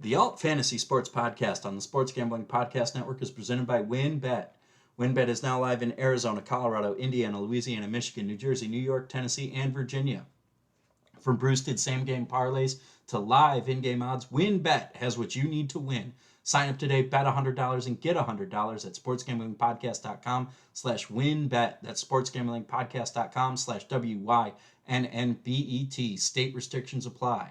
The AltFantasy Sports Podcast on the Sports Gambling Podcast Network is presented by WynnBET. WynnBET is now live in Arizona, Colorado, Indiana, Louisiana, Michigan, New Jersey, New York, Tennessee, and Virginia. From boosted same-game parlays to live in-game odds, WynnBET has what you need to win. Sign up today, bet $100 and get $100 at sportsgamblingpodcast.com/wynnbet. That's sportsgamblingpodcast.com/WYNNBET. State restrictions apply.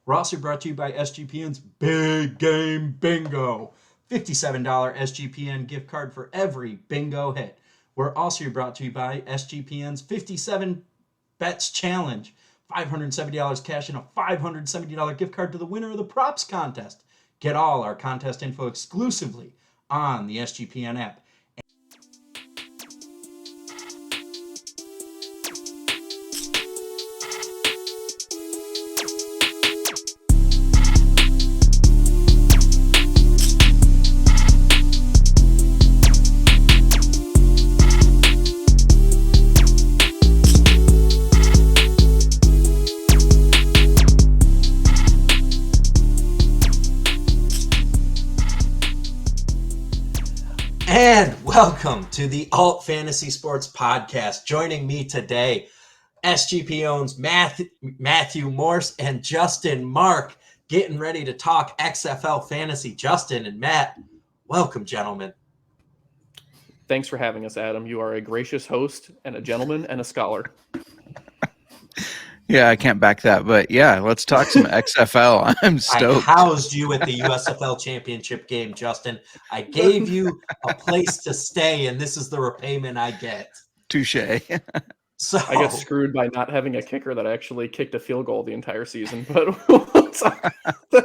We're also brought to you by SGPN's Big Game Bingo. $57 SGPN gift card for every bingo hit. We're also brought to you by SGPN's 57 Bets Challenge. $570 cash and a $570 gift card to the winner of the props contest. Get all our contest info exclusively on the SGPN app. And welcome to the AltFantasy Sports Podcast. Joining me today, SGPN's Matthew Morse and Justin Mark, getting ready to talk XFL Fantasy. Justin and Matt, welcome, gentlemen. Thanks for having us, Adam. You are a gracious host and a gentleman and a scholar. Yeah, I can't back that, but yeah, let's talk some XFL. I'm stoked. I housed you at the USFL Championship game, Justin. I gave you a place to stay, and this is the repayment I get. Touche. So I got screwed by not having a kicker that actually kicked a field goal the entire season, but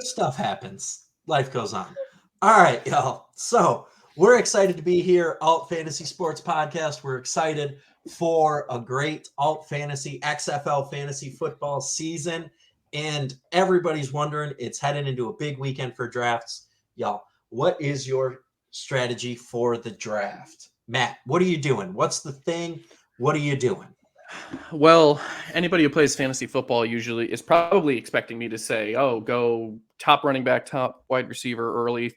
stuff happens. Life goes on. All right, y'all. So we're excited to be here, AltFantasy Sports Podcast. We're excited for a great AltFantasy XFL fantasy football season. And everybody's wondering, it's heading into a big weekend for drafts. Y'all, what is your strategy for the draft? Matt, what are you doing? What's the thing? What are you doing? Well, anybody who plays fantasy football usually is probably expecting me to say, oh, go top running back, top wide receiver early,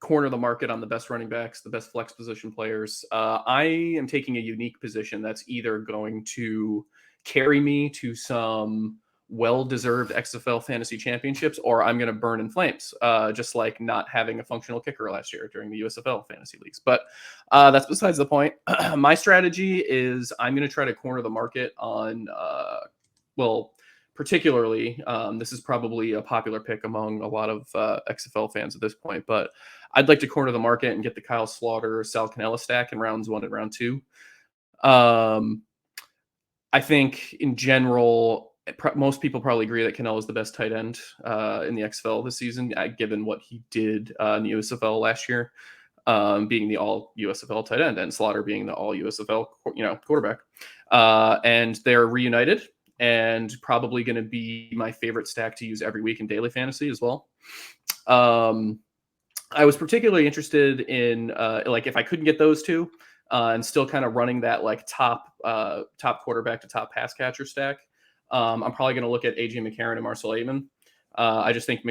corner the market on the best running backs, the best flex position players. I am taking a unique position that's either going to carry me to some well-deserved XFL fantasy championships, or I'm going to burn in flames, just like not having a functional kicker last year during the USFL fantasy leagues. But that's besides the point. My strategy is I'm going to try to corner the market on, particularly, this is probably a popular pick among a lot of XFL fans at this point, but I'd like to corner the market and get the Kyle Slaughter, Sal Cannella stack in rounds 1 and round 2. I think in general, most people probably agree that Cannella is the best tight end in the XFL this season, given what he did in the USFL last year, being the all USFL tight end and Slaughter being the all USFL quarterback. And they're reunited and probably going to be my favorite stack to use every week in daily fantasy as well. I was particularly interested in if I couldn't get those two and still kind of running that top quarterback to top pass catcher stack. I'm probably going to look at AJ McCarron and Marcel Aitman. I just think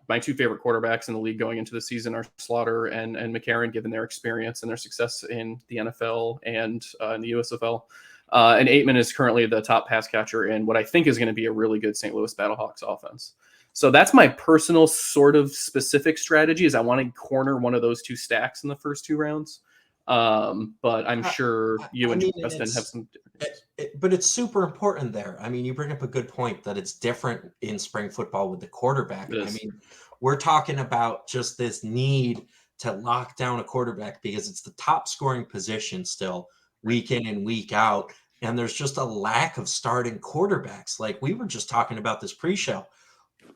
my two favorite quarterbacks in the league going into the season are Slaughter and McCarron, given their experience and their success in the NFL and in the USFL. And Aitman is currently the top pass catcher in what I think is going to be a really good St. Louis Battlehawks offense. So that's my personal sort of specific strategy, is I want to corner one of those two stacks in the first 2 rounds. But I'm sure you and Justin have some differences. But it's super important there. I mean, you bring up a good point that it's different in spring football with the quarterback. I mean, we're talking about just this need to lock down a quarterback because it's the top scoring position still week in and week out. And there's just a lack of starting quarterbacks. Like we were just talking about this pre-show.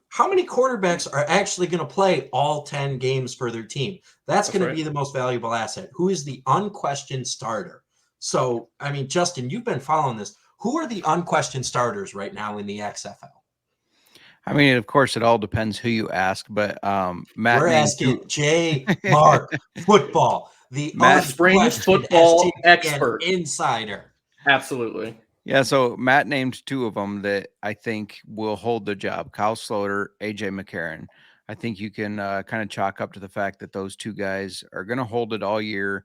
How many quarterbacks are actually going to play all 10 games for their team? That's going to be the most valuable asset. Who is the unquestioned starter? So, I mean, Justin, you've been following this. Who are the unquestioned starters right now in the XFL? I mean, of course, it all depends who you ask, but Matt. We're asking J. Mark Football, the Matt Springs football expert, insider. Absolutely. Yeah, so Matt named 2 of them that I think will hold the job: Kyle Slaughter, AJ McCarron. I think you can kind of chalk up to the fact that those two guys are going to hold it all year,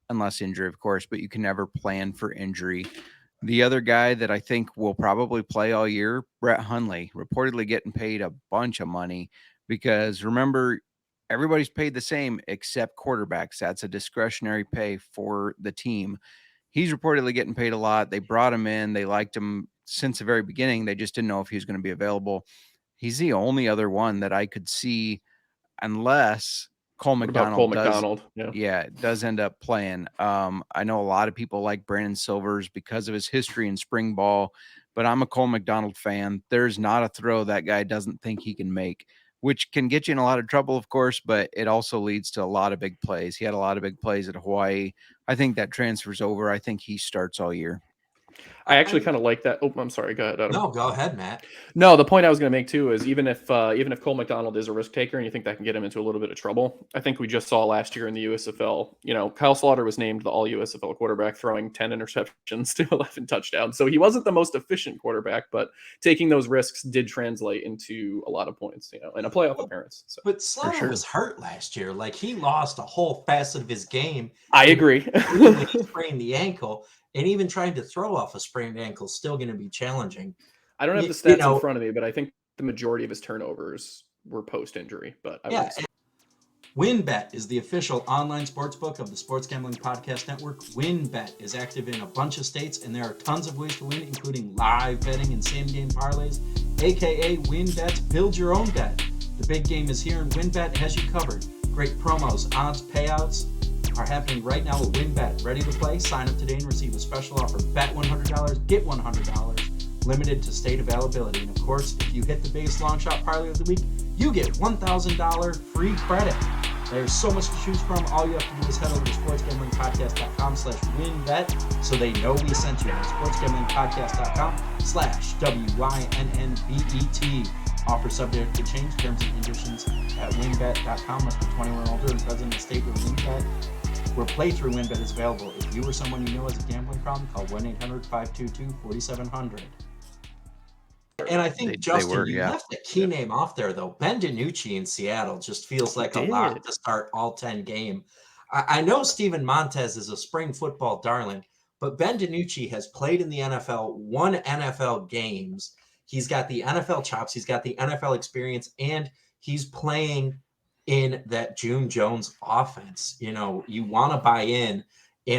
unless injury, of course, but you can never plan for injury. The other guy that I think will probably play all year, Brett Hundley, reportedly getting paid a bunch of money because remember, everybody's paid the same except quarterbacks. That's a discretionary pay for the team. He's reportedly getting paid a lot. They brought him in. They liked him since the very beginning. They just didn't know if he was going to be available. He's the only other one that I could see unless Cole What about McDonald Cole McDonald? Yeah. does end up playing. I know a lot of people like Brandon Silvers because of his history in spring ball, but I'm a Cole McDonald fan. There's not a throw that guy doesn't think he can make, which can get you in a lot of trouble, of course, but it also leads to a lot of big plays. He had a lot of big plays at Hawaii. I think that transfers over. I think he starts all year. I actually kind of like that. Oh, I'm sorry. Go ahead, Adam. No, go ahead, Matt. No, the point I was going to make too is even if Cole McDonald is a risk taker and you think that can get him into a little bit of trouble, I think we just saw last year in the USFL. Kyle Slaughter was named the All USFL quarterback, throwing 10 interceptions to 11 touchdowns. So he wasn't the most efficient quarterback, but taking those risks did translate into a lot of points, and a playoff appearance. So. But Slaughter was hurt last year. Like he lost a whole facet of his game. I agree. He sprained the ankle. And even trying to throw off a sprained ankle is still going to be challenging. I don't have the stats in front of me, but I think the majority of his turnovers were post-injury. But WynnBET is the official online sportsbook of the Sports Gambling Podcast Network. WynnBET is active in a bunch of states, and there are tons of ways to win, including live betting and same-game parlays, aka WynnBET. Build your own bet. The big game is here, and WynnBET has you covered. Great promos, odds, payouts are happening right now with WynnBET. Ready to play? Sign up today and receive a special offer. Bet $100, get $100. Limited to state availability. And of course, if you hit the biggest long shot parlay of the week, you get $1,000 free credit. There's so much to choose from. All you have to do is head over to sportsgamblingpodcast.com/WynnBET so they know we sent you. That's sportsgamblingpodcast.com/WYNNBET. Offer subject to change. Terms and conditions at WynnBET.com. Must be 21 or older and present in the state where WynnBET, where playthrough WynnBET is available. If you or someone you know has a gambling problem, call 1-800-522-4700. And I think, Justin, you left a key name off there, though. Ben DiNucci in Seattle just feels like a lock to start all 10 game. I know Steven Montez is a spring football darling, but Ben DiNucci has played in the NFL, won NFL games. He's got the NFL chops. He's got the NFL experience, and he's playing in that June Jones offense. You want to buy in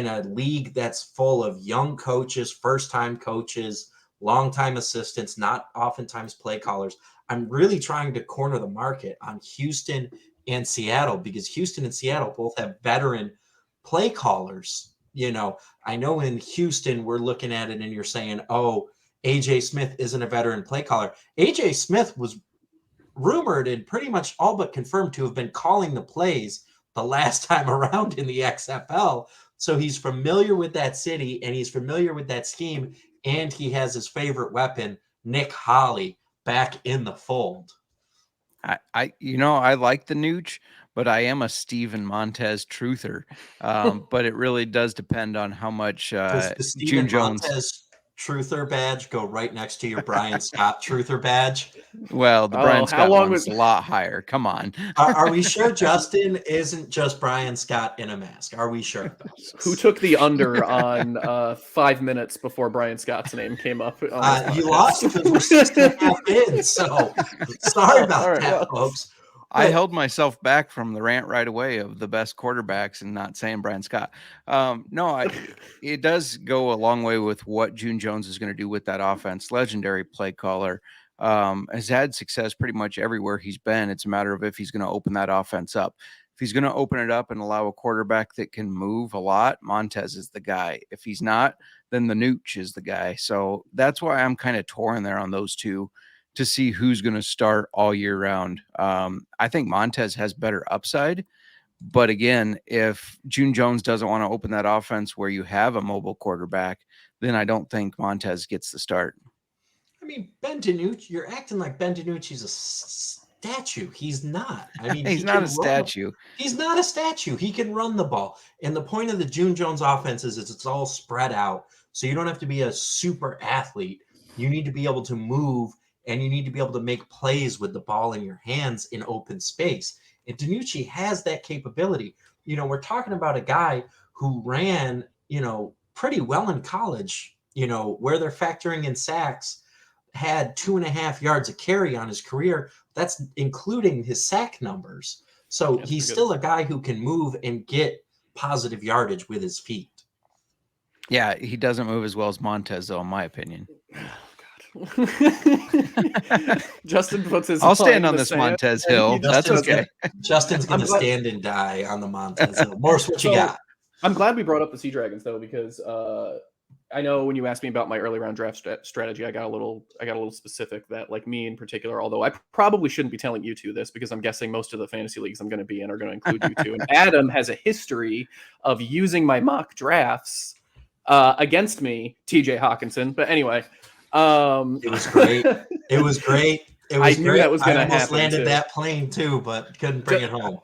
a league that's full of young coaches, first-time coaches, long-time assistants, not oftentimes play callers. I'm really trying to corner the market on Houston and Seattle because Houston and Seattle both have veteran play callers. I know in Houston we're looking at it and you're saying, oh, AJ Smith isn't a veteran play caller. AJ Smith was rumored and pretty much all but confirmed to have been calling the plays the last time around in the XFL. So he's familiar with that city and he's familiar with that scheme. And he has his favorite weapon, Nick Holley, back in the fold. I like the Nooch, but I am a Steven Montez truther. But it really does depend on how much June Jones. Montez truther badge go right next to your Brian Scott truther badge? Well, the Brian Scott one's a lot higher. Come on. Are we sure Justin isn't just Brian Scott in a mask? Are we sure? Who took the under on 5 minutes before Brian Scott's name came up? You lost because we're 6.5 in. So sorry about that, folks. I held myself back from the rant right away of the best quarterbacks and not saying Brian Scott. It does go a long way with what June Jones is going to do with that offense. Legendary play caller, has had success pretty much everywhere he's been. It's a matter of if he's going to open that offense up. If he's going to open it up and allow a quarterback that can move a lot, Montez is the guy. If he's not, then the Nooch is the guy. So that's why I'm kind of torn there on those two to see who's going to start all year round. I think Montez has better upside, but again, if June Jones doesn't want to open that offense where you have a mobile quarterback, then I don't think Montez gets the start. I mean, Ben DiNucci, you're acting like Ben DiNucci's a statue. He's not. I mean, he's not a statue. He's not a statue. He can run the ball. And the point of the June Jones offense is it's all spread out. So you don't have to be a super athlete. You need to be able to move and you need to be able to make plays with the ball in your hands in open space. And DiNucci has that capability. We're talking about a guy who ran, pretty well in college, where they're factoring in sacks, had 2.5 yards a carry on his career. That's including his sack numbers. So he's still a guy who can move and get positive yardage with his feet. Yeah, he doesn't move as well as Montez, though, in my opinion. Justin puts his. I'll stand on this Montez hill. That's okay. Justin's going to stand and die on the Montez hill. Morris, what you got? I'm glad we brought up the Sea Dragons though, because I know when you asked me about my early round draft strategy, I got a little specific that, like, me in particular, although I probably shouldn't be telling you two this because I'm guessing most of the fantasy leagues I'm going to be in are going to include you two. And Adam has a history of using my mock drafts against me, TJ Hawkinson. But anyway. It was great. It was great. I knew that was going to happen. I almost landed that plane too, but couldn't bring it home.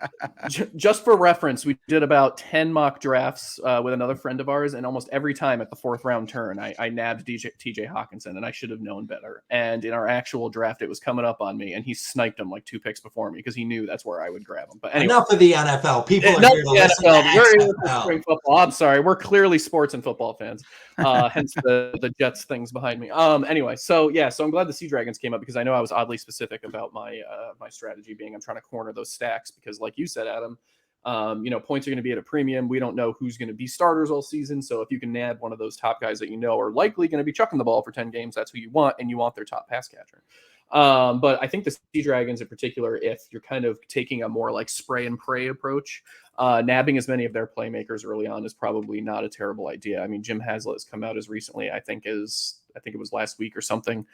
Just for reference, we did about 10 mock drafts with another friend of ours, and almost every time at the 4th round turn, I nabbed TJ Hawkinson, and I should have known better. And in our actual draft, it was coming up on me, and he sniped him like 2 picks before me because he knew that's where I would grab him. But anyway, enough of the NFL. People are here to listen to XFL. Spring football. I'm sorry, we're clearly sports and football fans. Hence the Jets things behind me. Anyway, so I'm glad the Sea Dragons came up because I know I was oddly specific about my my strategy being I'm trying to corner those stacks because, like you said, Adam, points are going to be at a premium. We don't know who's going to be starters all season. So if you can nab one of those top guys that are likely going to be chucking the ball for 10 games, that's who you want, and you want their top pass catcher. But I think the Sea Dragons in particular, if you're kind of taking a more like spray and pray approach, nabbing as many of their playmakers early on is probably not a terrible idea. I mean, Jim Haslett has come out as recently, I think it was last week or something,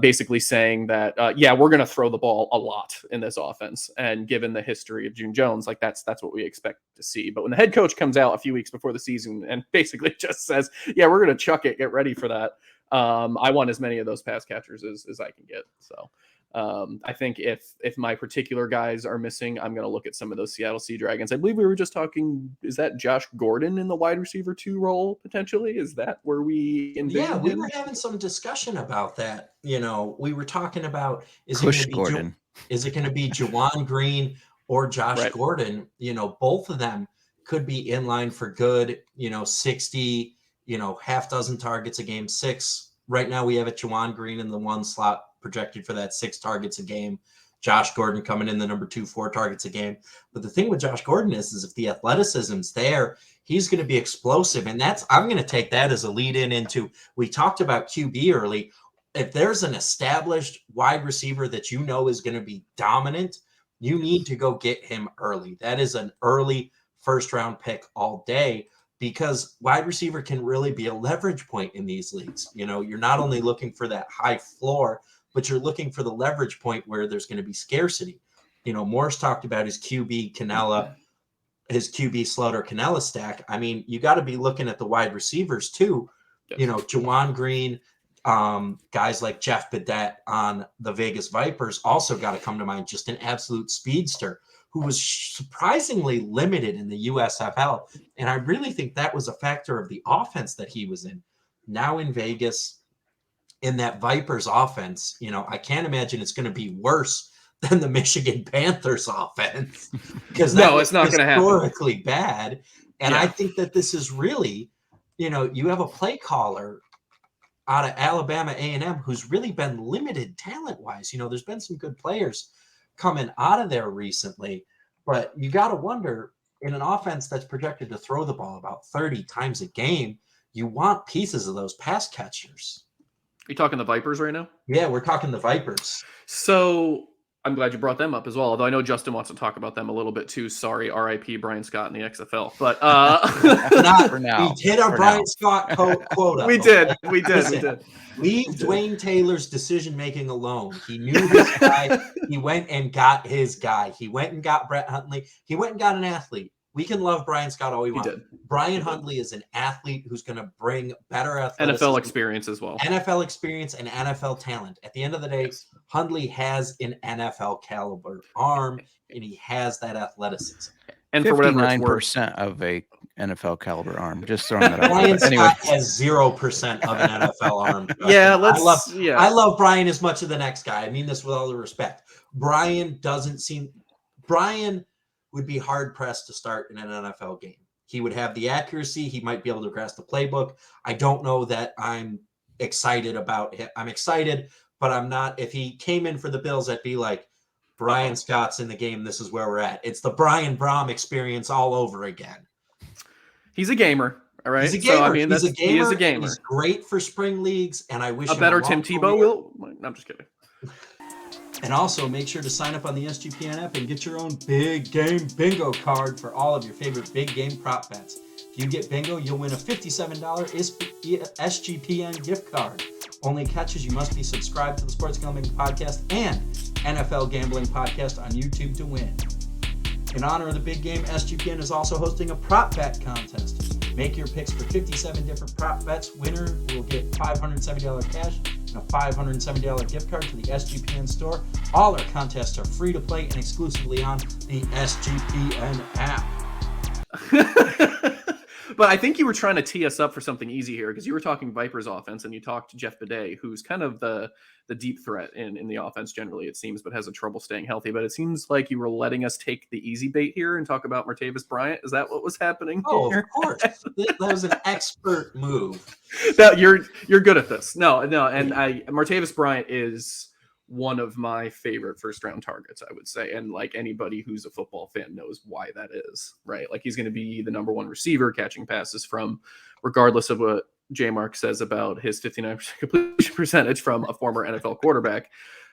basically saying that, we're going to throw the ball a lot in this offense. And given the history of June Jones, like that's what we expect to see. But when the head coach comes out a few weeks before the season and basically just says, yeah, we're going to chuck it, get ready for that. I want as many of those pass catchers as I can get. So I think if my particular guys are missing, I'm going to look at some of those Seattle Sea Dragons. I believe we were just talking, is that Josh Gordon in the wide receiver 2 role potentially? Is that where we envision Yeah, we him? were having some discussion about that. We were talking about, is it going to be Juwan Green or Josh Gordon? Both of them could be in line for good, 60, half dozen targets a game, 6. Right now we have it Juwan Green in the 1 slot projected for that 6 targets a game. Josh Gordon coming in the number 2, 4 targets a game. But the thing with Josh Gordon is if the athleticism's there, he's going to be explosive. And I'm going to take that as a lead into, we talked about QB early. If there's an established wide receiver that is going to be dominant, you need to go get him early. That is an early first-round pick all day, because wide receiver can really be a leverage point in these leagues. You're not only looking for that high floor, but you're looking for the leverage point where there's going to be scarcity. Morris talked about his QB Slaughter Canella stack. I mean, you got to be looking at the wide receivers too. Yes. Juwan Green, guys like Jeff Badet on the Vegas Vipers also got to come to mind. Just an absolute speedster who was surprisingly limited in the USFL. And I really think that was a factor of the offense that he was in. Now in Vegas, in that Vipers offense, I can't imagine it's going to be worse than the Michigan Panthers offense, because it's not going to happen. Historically bad. And I think that this is really, you have a play caller out of Alabama A&M who's really been limited talent-wise. There's been some good players coming out of there recently, but you got to wonder, in an offense that's projected to throw the ball about 30 times a game, you want pieces of those pass catchers. Are you talking the Vipers right now? Yeah, we're talking the Vipers. So I'm glad you brought them up as well, although I know Justin wants to talk about them a little bit too. Sorry, RIP Brian Scott in the XFL. But not for now. We did our Brian Scott quota. We did. Leave Dwayne Taylor's decision-making alone. He knew his guy. He went and got his guy. He went and got Brett Huntley. He went and got an athlete. We can love Brian Scott all we want. Brian Huntley is an athlete who's going to bring better athleticism, NFL experience as well. NFL experience and NFL talent. At the end of the day, Huntley has an NFL caliber arm, and he has that athleticism. And for 59% of a NFL caliber arm. Just throwing that out. Brian Anyway, Scott has 0% of an NFL arm. Yeah, I love Brian as much as the next guy. I mean this with all the respect. Brian would be hard pressed to start in an NFL game. He would have the accuracy. He might be able to grasp the playbook. I don't know that I'm excited about him. I'm excited, but I'm not. If he came in for the Bills, I'd be like, Brian Scott's in the game. This is where we're at. It's the Brian Braum experience all over again. He's a gamer. All right. He's a gamer. So, I mean, he is a gamer. He's great for spring leagues, and I wish a better Tim Tebow will. No, I'm just kidding. And also make sure to sign up on the SGPN app and get your own big game bingo card for all of your favorite big game prop bets. If you get bingo, you'll win a $57 SGPN gift card. Only catch is you must be subscribed to the Sports Gambling Podcast and NFL Gambling Podcast on YouTube to win. In honor of the big game, SGPN is also hosting a prop bet contest. Make your picks for 57 different prop bets. Winner will get $570 cash and a $570 gift card to the SGPN store. All our contests are free to play and exclusively on the SGPN app. But I think you were trying to tee us up for something easy here, because you were talking Vipers offense and you talked to Jeff Bidet, who's kind of the deep threat in the offense generally, it seems, but has a trouble staying healthy. But it seems like you were letting us take the easy bait here and talk about Martavis Bryant. Is that what was happening? Oh, here? Of course. That was an expert move. You're good at this. No. And Martavis Bryant is one of my favorite first round targets, I would say. And like anybody who's a football fan knows why that is, right? Like he's going to be the number one receiver catching passes from, regardless of what J Mark says about his 59% completion percentage from a former NFL quarterback.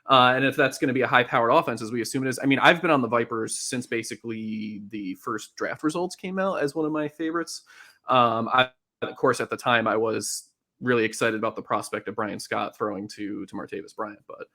And if that's going to be a high powered offense, as we assume it is, I mean, I've been on the Vipers since basically the first draft results came out as one of my favorites. Of course, at the time I was really excited about the prospect of Brian Scott throwing to Martavis Bryant. But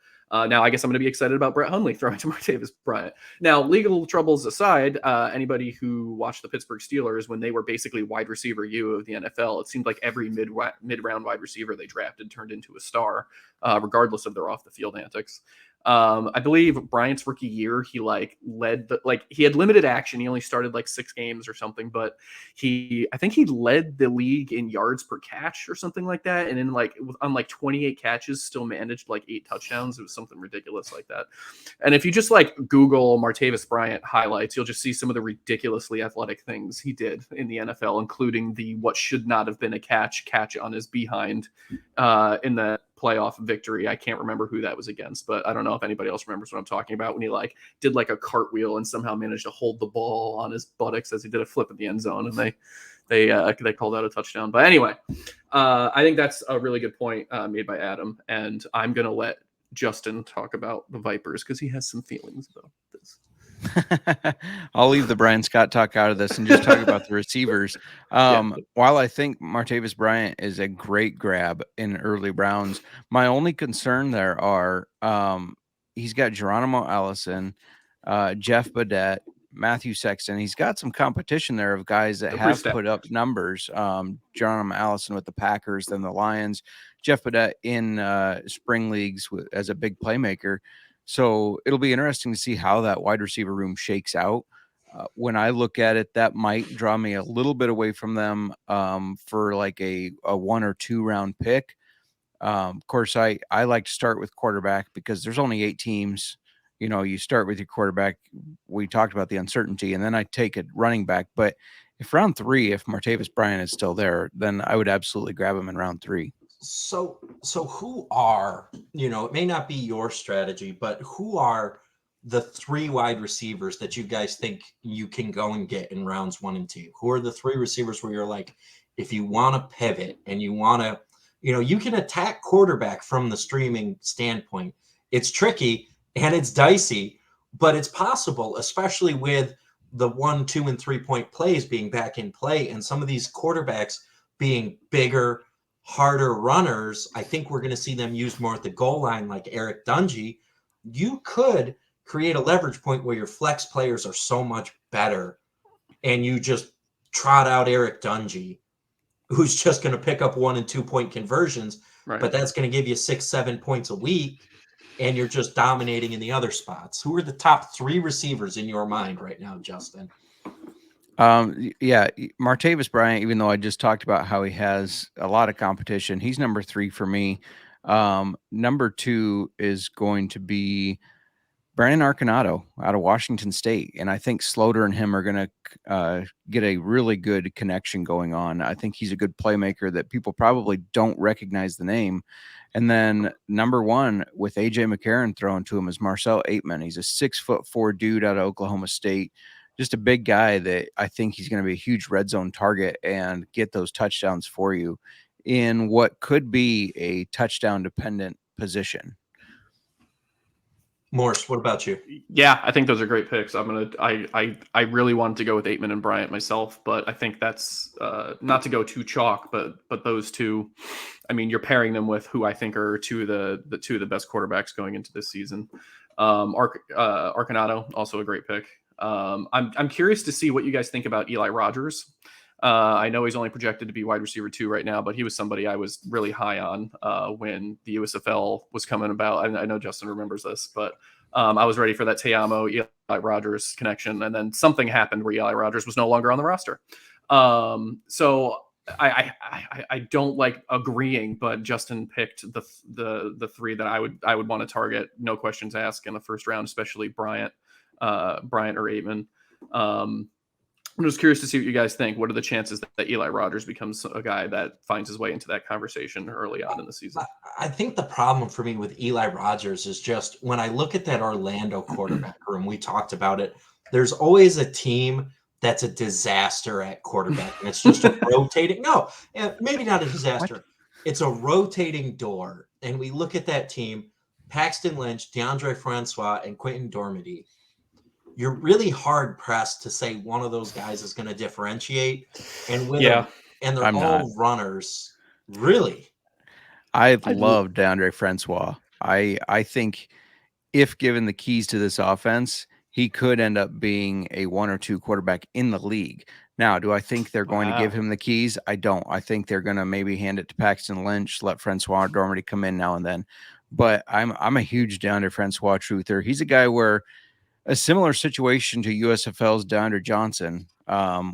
now I guess I'm going to be excited about Brett Hundley throwing to Martavis Bryant. Now, legal troubles aside, anybody who watched the Pittsburgh Steelers when they were basically wide receiver U of the NFL, it seemed like every mid-round wide receiver they drafted turned into a star, regardless of their off-the-field antics. I believe Bryant's rookie year, he he had limited action. He only started 6 games or something, but I think he led the league in yards per catch or something like that. And then on 28 catches, still managed 8 touchdowns. It was something ridiculous like that. And if you just Google Martavis Bryant highlights, you'll just see some of the ridiculously athletic things he did in the NFL, including the what should not have been a catch on his behind in the playoff victory. I can't remember who that was against, but I don't know if anybody else remembers what I'm talking about, when he did a cartwheel and somehow managed to hold the ball on his buttocks as he did a flip in the end zone, and they called that a touchdown. But anyway, I think that's a really good point made by Adam, and I'm gonna let Justin talk about the Vipers because he has some feelings about this. I'll leave the Brian Scott talk out of this and just talk about the receivers. While I think Martavis Bryant is a great grab in early rounds, my only concern there are he's got Geronimo Allison, Jeff Bidet, Matthew Sexton. He's got some competition there of guys that have put up numbers. Geronimo Allison with the Packers, then the Lions, Jeff Bidet in spring leagues as a big playmaker. So it'll be interesting to see how that wide receiver room shakes out. When I look at it, that might draw me a little bit away from them for a 1 or 2 round pick. Of course, I like to start with quarterback because there's only 8 teams. You start with your quarterback. We talked about the uncertainty, and then I take a running back. But if round 3, if Martavis Bryant is still there, then I would absolutely grab him in round 3. So who are, it may not be your strategy, but who are the 3 wide receivers that you guys think you can go and get in rounds 1 and 2? Who are the 3 receivers where you're if you want to pivot and you want to, you can attack quarterback from the streaming standpoint. It's tricky and it's dicey, but it's possible, especially with the 1, 2, and 3 point plays being back in play and some of these quarterbacks being bigger, harder runners. I think we're going to see them used more at the goal line, like Eric Dungy. You could create a leverage point where your flex players are so much better, and you just trot out Eric Dungy, who's just going to pick up 1 and 2 point conversions, right? But that's going to give you 6-7 points a week, and you're just dominating in the other spots. Who are the top 3 receivers in your mind right now, Justin? Yeah, Martavis Bryant, even though I just talked about how he has a lot of competition, he's number 3 for me. Number 2 is going to be Brandon Arconato out of Washington State. And I think Sloter and him are going to get a really good connection going on. I think he's a good playmaker that people probably don't recognize the name. And then number 1 with AJ McCarron thrown to him is Marcel Aitman. He's a 6'4" dude out of Oklahoma State. Just a big guy that I think he's going to be a huge red zone target and get those touchdowns for you in what could be a touchdown dependent position. Morse, what about you? Yeah, I think those are great picks. I really wanted to go with Aitman and Bryant myself, but I think that's not to go too chalk, but those two, I mean, you're pairing them with who I think are two of the best quarterbacks going into this season. Arconato, also a great pick. I'm curious to see what you guys think about Eli Rogers. I know he's only projected to be wide receiver 2 right now, but he was somebody I was really high on when the USFL was coming about. I know Justin remembers this, but I was ready for that Teamo Eli Rogers connection, and then something happened where Eli Rogers was no longer on the roster. So I don't like agreeing, but Justin picked the 3 that I would want to target, no questions asked, in the first round, especially Bryant or Aitman. I'm just curious to see what you guys think. What are the chances that Eli Rogers becomes a guy that finds his way into that conversation early on in the season? I think the problem for me with Eli Rogers is just when I look at that Orlando quarterback room, we talked about it, there's always a team that's a disaster at quarterback, and it's just a rotating. No, maybe not a disaster. What? It's a rotating door, and we look at that team, Paxton Lynch, DeAndre Francois, and Quentin Dormady. You're really hard pressed to say one of those guys is going to differentiate. And they're all runners. Really? I love DeAndre Francois. I think if given the keys to this offense, he could end up being a 1 or 2 quarterback in the league. Now, do I think they're going to give him the keys? I don't. I think they're going to maybe hand it to Paxton Lynch, let Francois or Dormady come in now and then. But I'm a huge DeAndre Francois truther. He's a guy where a similar situation to USFL's DeAndre Johnson,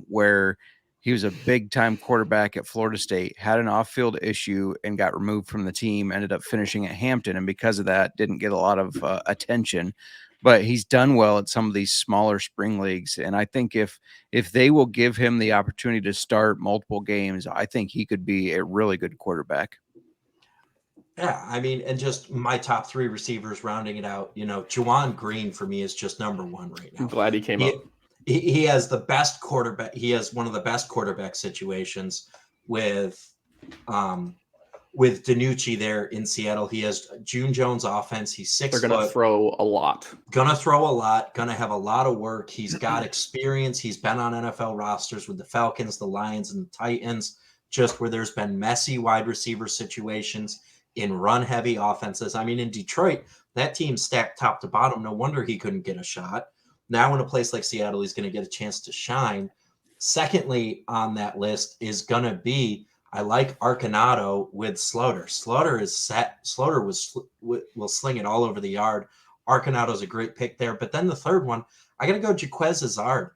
where he was a big-time quarterback at Florida State, had an off-field issue and got removed from the team, ended up finishing at Hampton, and because of that, didn't get a lot of attention. But he's done well at some of these smaller spring leagues, and I think if they will give him the opportunity to start multiple games, I think he could be a really good quarterback. Yeah, I mean, and just my top 3 receivers rounding it out, Juwan Green for me is just number 1 right now. I'm glad he came up. He has the best quarterback. He has one of the best quarterback situations with DiNucci there in Seattle. He has June Jones offense. He's 6 They're going to throw a lot. Going to have a lot of work. He's got experience. He's been on NFL rosters with the Falcons, the Lions, and the Titans, just where there's been messy wide receiver situations in run-heavy offenses. I mean, in Detroit, that team stacked top to bottom. No wonder he couldn't get a shot. Now in a place like Seattle, he's going to get a chance to shine. Secondly on that list is going to be, I like Arconato with Sloter. Sloter is set. Sloter will sling it all over the yard. Arconato's a great pick there. But then the third one, I got to go Jaquez Izzard.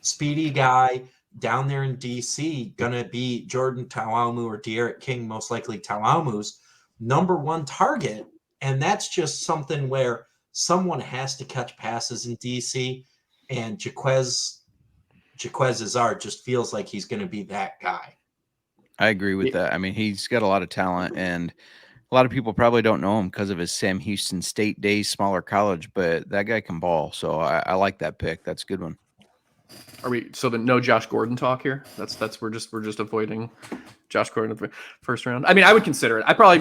Speedy guy, down there in D.C., going to be Jordan Ta'amu or De'Aaron King, most likely Ta'amu's number 1 target. And that's just something where someone has to catch passes in D.C., and Jaquez Izzard just feels like he's going to be that guy. I agree with that. I mean, he's got a lot of talent, and a lot of people probably don't know him because of his Sam Houston State days, smaller college, but that guy can ball. So I like that pick. That's a good one. Are we no Josh Gordon talk here? That's we're just avoiding Josh Gordon in the first round. I mean, I would consider it. I'd probably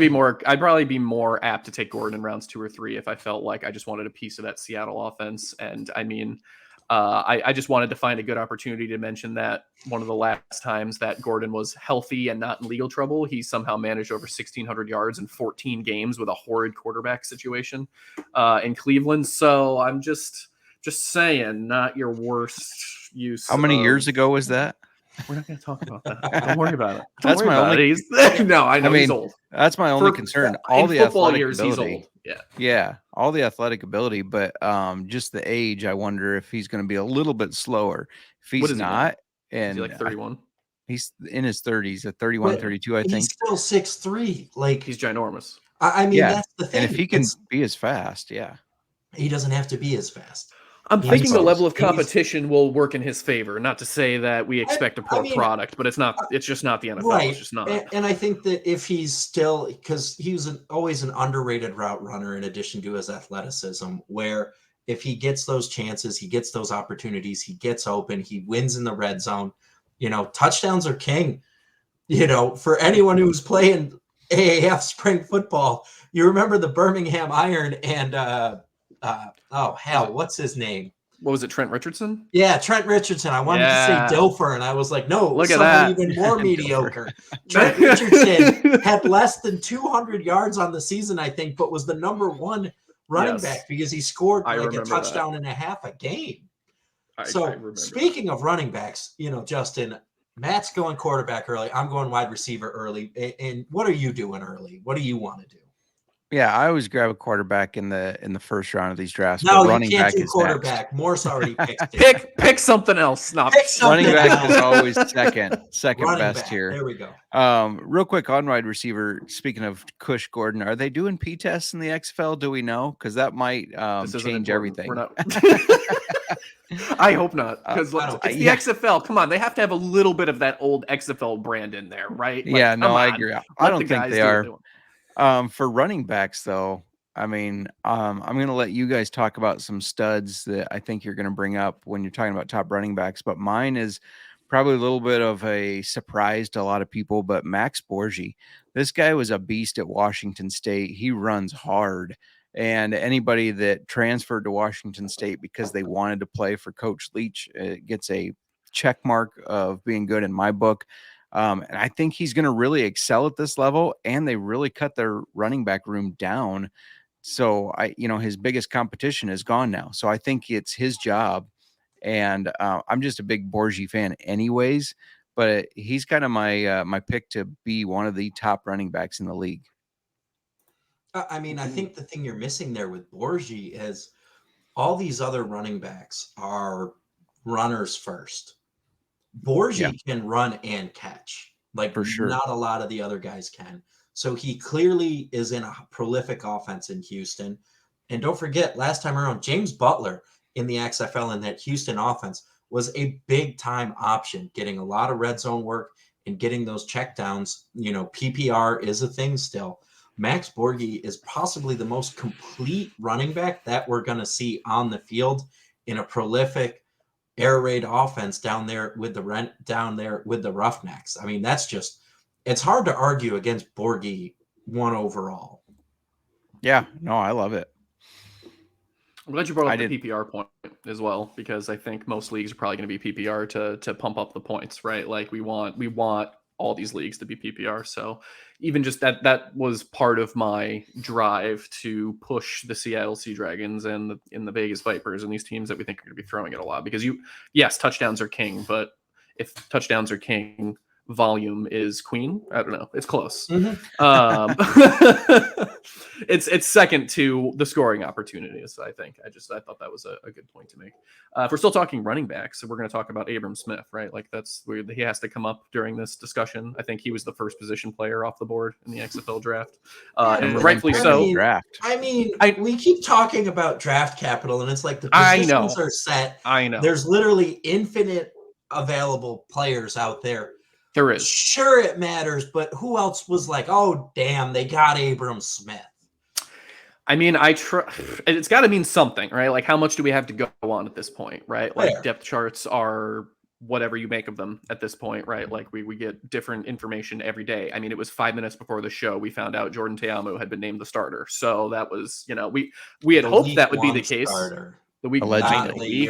be more apt to take Gordon in rounds 2 or 3 if I felt like I just wanted a piece of that Seattle offense. And I mean, I just wanted to find a good opportunity to mention that one of the last times that Gordon was healthy and not in legal trouble, he somehow managed over 1,600 yards in 14 games with a horrid quarterback situation in Cleveland. So I'm just saying, not your worst use. How many years ago was that? We're not going to talk about that. Don't worry about it. That's my only. No, I know he's old. That's my only concern. All the football athletic years, ability, he's old. Yeah, all the athletic ability, but just the age. I wonder if he's going to be a little bit slower. If he's not, and is he like 31? He's in his 30s, at 31, 32, I think. He's still 6'3". Like, he's ginormous. I mean, that's the thing. And if he can be as fast, he doesn't have to be as fast. I'm thinking the level of competition will work in his favor. Not to say that we expect a poor product, but it's not. It's just not the NFL. Right. It's just not. And I think that if he's still, because he was always an underrated route runner in addition to his athleticism, where if he gets those chances, he gets those opportunities, he gets open, he wins in the red zone. Touchdowns are king. For anyone who's playing AAF spring football, you remember the Birmingham Iron and what's his name? What was it, Trent Richardson? Yeah, Trent Richardson. I wanted to say Dilfer, and I was like, no, look at that. Even more mediocre. Trent Richardson had less than 200 yards on the season, I think, but was the number one running back because he scored like a touchdown and a half a game. Speaking of running backs, Justin, Matt's going quarterback early. I'm going wide receiver early. And what are you doing early? What do you want to do? Yeah, I always grab a quarterback in the first round of these drafts. No, but running you can't back do is quarterback. Morse already picked it. Pick something else. Running back is always second running best back. here. There we go. Real quick on wide receiver. Speaking of Cush Gordon, are they doing P tests in the XFL? Do we know? Because that might change everything. We're not. I hope not, because it's the XFL. Come on, they have to have a little bit of that old XFL brand in there, right? I agree. I don't think they are. For running backs, though, I mean, I'm going to let you guys talk about some studs that I think you're going to bring up when you're talking about top running backs. But mine is probably a little bit of a surprise to a lot of people. But Max Borgi, this guy was a beast at Washington State. He runs hard. And anybody that transferred to Washington State because they wanted to play for Coach Leach gets a check mark of being good in my book. And I think he's going to really excel at this level. And they really cut their running back room down. So his biggest competition is gone now. So I think it's his job. And I'm just a big Borgi fan anyways. But he's kind of my pick to be one of the top running backs in the league. I mean, I think the thing you're missing there with Borgi is all these other running backs are runners first. Borgi can run and catch, like for sure. Not a lot of the other guys can. So he clearly is in a prolific offense in Houston. And don't forget, last time around, James Butler in the XFL in that Houston offense was a big time option, getting a lot of red zone work and getting those checkdowns. PPR is a thing still. Max Borgi is possibly the most complete running back that we're going to see on the field in a prolific air raid offense down there with the Roughnecks. I mean, it's hard to argue against Borgi one overall. Yeah, no, I love it. I'm glad you brought up the PPR point as well, because I think most leagues are probably going to be PPR to pump up the points, right? Like we want all these leagues to be PPR. So even just that was part of my drive to push the Seattle Sea Dragons and the Vegas Vipers and these teams that we think are going to be throwing it a lot, because touchdowns are king, but if touchdowns are king, volume is queen. I don't know. It's close. Mm-hmm. It's second to the scoring opportunities, I think. I thought that was a good point to make. If we're still talking running backs, so we're going to talk about Abram Smith, right? Like that's where he has to come up during this discussion. I think he was the first position player off the board in the XFL draft. And rightfully so. We keep talking about draft capital, and it's like the positions are set. I know. There's literally infinite available players out there. There is. Sure, it matters, but who else was like, oh, damn, they got Abram Smith? I mean, it's got to mean something, right? Like, how much do we have to go on at this point, right? Like, depth charts are whatever you make of them at this point, right? Like, we get different information every day. I mean, it was 5 minutes before the show, we found out Jordan Ta'amu had been named the starter. So that was, we had hoped that would be the case. Starter. The week allegedly.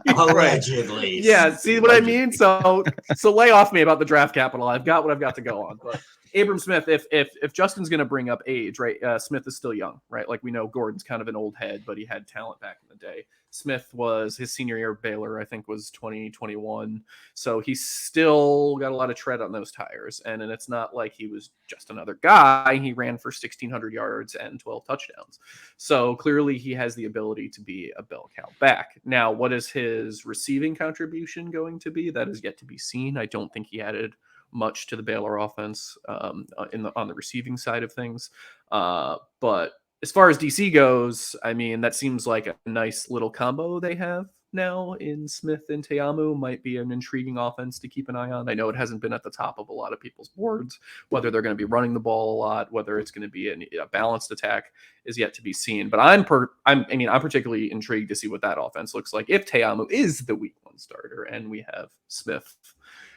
Allegedly. Yeah, see what I mean? So lay off me about the draft capital. I've got what I've got to go on. But Abram Smith, if Justin's going to bring up age, right? Smith is still young, right? Like we know Gordon's kind of an old head, but he had talent back in the day. Smith was his senior year of Baylor, I think was 2021. So he's still got a lot of tread on those tires. And it's not like he was just another guy. He ran for 1,600 yards and 12 touchdowns. So clearly he has the ability to be a bell cow back. Now, what is his receiving contribution going to be? That is yet to be seen. I don't think he added much to the Baylor offense on the receiving side of things. But as far as DC goes, I mean, that seems like a nice little combo they have now in Smith and Te'amu. Might be an intriguing offense to keep an eye on. I know it hasn't been at the top of a lot of people's boards. Whether they're going to be running the ball a lot, whether it's going to be a balanced attack is yet to be seen. But I'm particularly intrigued to see what that offense looks like if Te'amu is the week 1 starter and we have Smith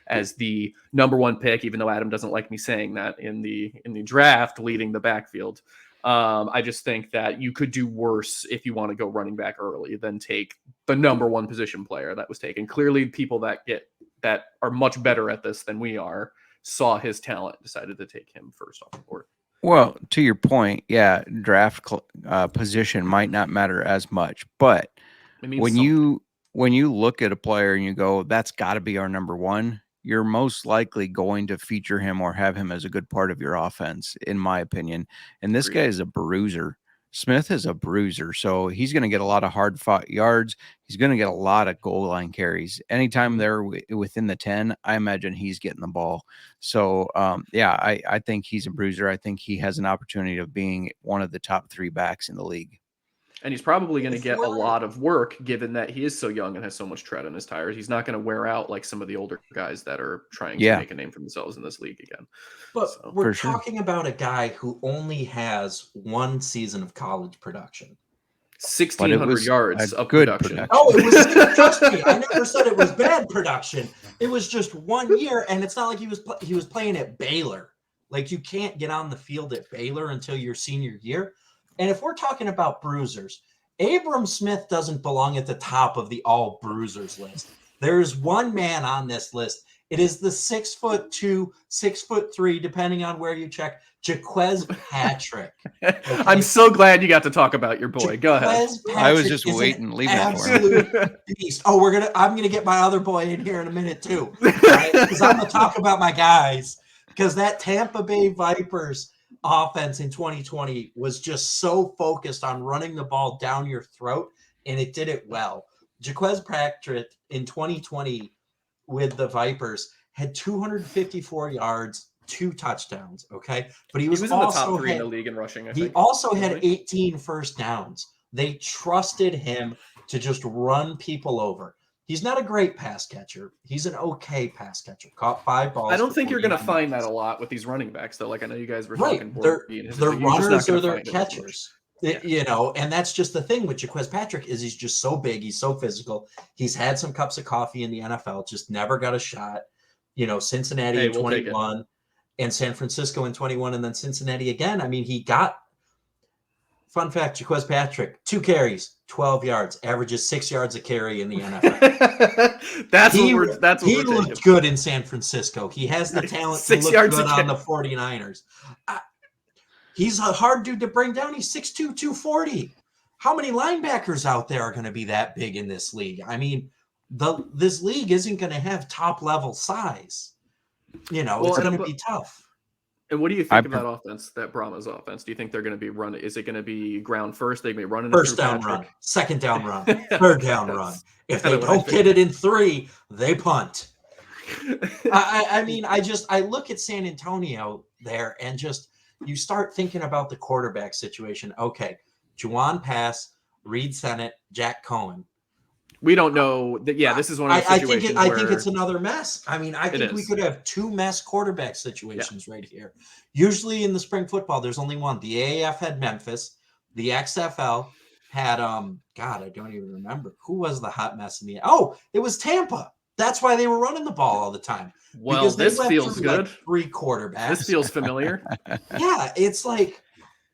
as the number 1 pick, even though Adam doesn't like me saying that in the draft, leading the backfield. I just think that you could do worse if you want to go running back early than take the number 1 position player that was taken. Clearly, people that are much better at this than we are saw his talent, decided to take him first off the board. Well, to your point, yeah, draft position might not matter as much, but when you look at a player and you go, that's got to be our number 1, you're most likely going to feature him or have him as a good part of your offense, in my opinion. And this guy is a bruiser. Smith is a bruiser, so he's going to get a lot of hard-fought yards. He's going to get a lot of goal line carries. Anytime they're within the 10, I imagine he's getting the ball. So, I think he's a bruiser. I think he has an opportunity of being one of the top 3 backs in the league. And he's probably going to get a lot of work given that he is so young and has so much tread on his tires. He's not going to wear out like some of the older guys that are trying to make a name for themselves in this league again. But we're talking about a guy who only has 1 season of college production. 1,600 yards of good production. Oh, it was, trust me, I never said it was bad production. It was just 1 year, and it's not like he was playing at Baylor. Like, you can't get on the field at Baylor until your senior year. And if we're talking about bruisers, Abram Smith doesn't belong at the top of the all bruisers list. There's one man on this list. It is the 6'2", 6'3", depending on where you check, Jaquez Patrick. Okay. I'm so glad you got to talk about your boy. Go ahead. Patrick I was just waiting, leaving absolute beast. Oh, I'm gonna get my other boy in here in a minute too, right? Because I'm gonna talk about my guys. Because that Tampa Bay Vipers offense in 2020 was just so focused on running the ball down your throat, and it did it well. Jaquez Patrick in 2020 with the Vipers had 254 yards, 2 touchdowns. Okay, but he was in also the top 3 in the league in rushing. I think. He also had 18 first downs. They trusted him to just run people over. He's not a great pass catcher. He's an okay pass catcher. Caught 5 balls. I don't think you're going to find that a lot with these running backs, though. Like I know you guys were talking. They're runners or they're catchers. Yeah. You know, and that's just the thing with Jaquez Patrick is he's just so big. He's so physical. He's had some cups of coffee in the NFL, just never got a shot. You know, Cincinnati in 21 and San Francisco in 21 and then Cincinnati again. I mean, he got – fun fact, Jaquez Patrick, 2 carries, 12 yards, averages 6 yards a carry in the NFL. He looked good in San Francisco. He has the talent to look good on the 49ers. He's a hard dude to bring down. He's 6'2", 240. How many linebackers out there are going to be that big in this league? I mean, this league isn't going to have top-level size. You know, it's going to be tough. And what do you think of that offense, that Brahma's offense? Do you think they're going to be running? Is it going to be ground first? They may run in first down run, second down run, third down run. If they don't get it in 3, they punt. I mean, I look at San Antonio there and just you start thinking about the quarterback situation. Okay, Juwan Pass, Reed Sennett, Jack Cohen. We don't know that. Yeah, this is one of the situations I think it's another mess. I mean, I think we could have 2 mess quarterback situations right here. Usually in the spring football, there's only one. The AAF had Memphis. The XFL had God, I don't even remember who was the hot mess in the. Oh, it was Tampa. That's why they were running the ball all the time. Well, this feels good. Like 3 quarterbacks. This feels familiar. Yeah, it's like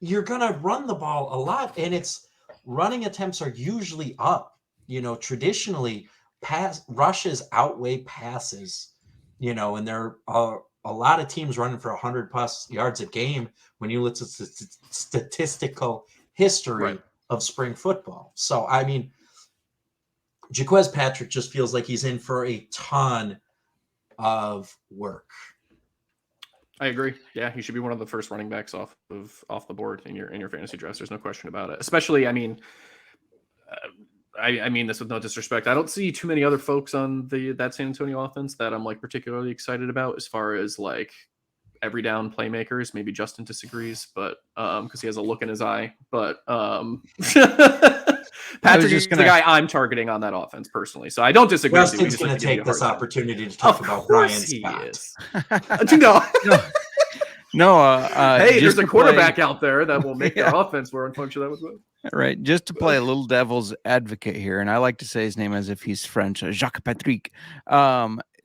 you're gonna run the ball a lot, and it's running attempts are usually up. You know, traditionally, rushes outweigh passes, you know, and they're a a lot of teams running for 100+ yards a game when you look at the statistical history of spring football. So, I mean, Jaquez Patrick just feels like he's in for a ton of work. I agree. Yeah, he should be one of the first running backs off the board in your fantasy draft. There's no question about it. Especially, I mean, I mean this with no disrespect. I don't see too many other folks on that San Antonio offense that I'm like particularly excited about as far as like every down playmakers. Maybe Justin disagrees, but because he has a look in his eye. But Patrick is the guy I'm targeting on that offense personally. So I don't disagree. Justin's going to take this opportunity to talk about Brian Scott. Hey, there's a quarterback out there that will make their offense more unfunctional. Right. Just to play a little devil's advocate here, and I like to say his name as if he's French, Jacques Patrick.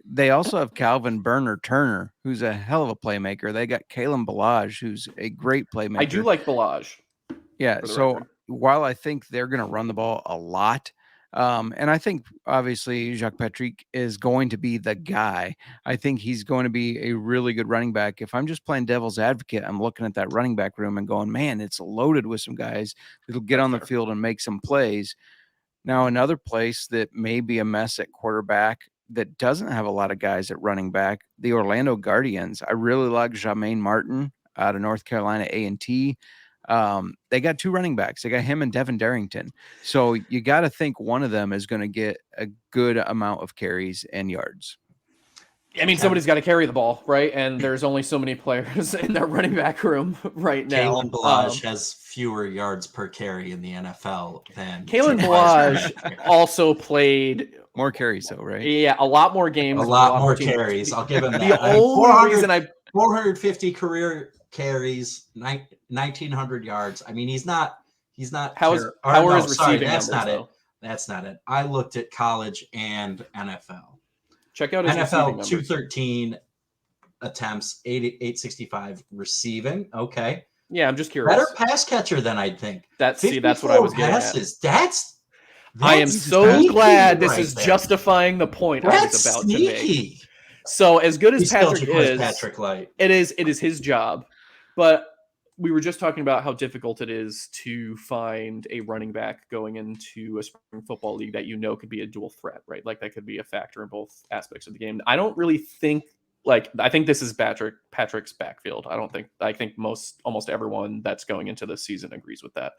They also have Calvin Burner Turner, who's a hell of a playmaker. They got Kalen Ballage, who's a great playmaker. I do like Ballage. Yeah. So while I think they're going to run the ball a lot, and I think obviously Jacques Patrick is going to be the guy. I think he's going to be a really good running back. If I'm just playing devil's advocate, I'm looking at that running back room and going, man, it's loaded with some guys that'll get on the field and make some plays. Now, another place that may be a mess at quarterback that doesn't have a lot of guys at running back, the Orlando Guardians. I really like Jermaine Martin out of North Carolina A&T. They got 2 running backs. They got him and Devin Darrington. So you got to think one of them is going to get a good amount of carries and yards. I mean, somebody's got to carry the ball, right? And there's only so many players in that running back room right now. Kalen Ballage has fewer yards per carry in the NFL than Kalen Ballage also played more carries, though, right? Yeah, a lot more games. A lot more carries. I'll give him that. The only reason 450 career carries, 1,900 yards. I mean, he's not. How are his receiving numbers? That's not it. That's not it. I looked at college and NFL. Check out his NFL 213 attempts, 865 receiving. Okay. Yeah, I'm just curious. Better pass catcher than I'd think. That's what I was getting at. I am so glad this is justifying the point I was about to make. So as good as Patrick is, it is his job. But we were just talking about how difficult it is to find a running back going into a spring football league that could be a dual threat, right? Like that could be a factor in both aspects of the game. I don't really think I think this is Patrick's backfield. I think almost everyone that's going into this season agrees with that.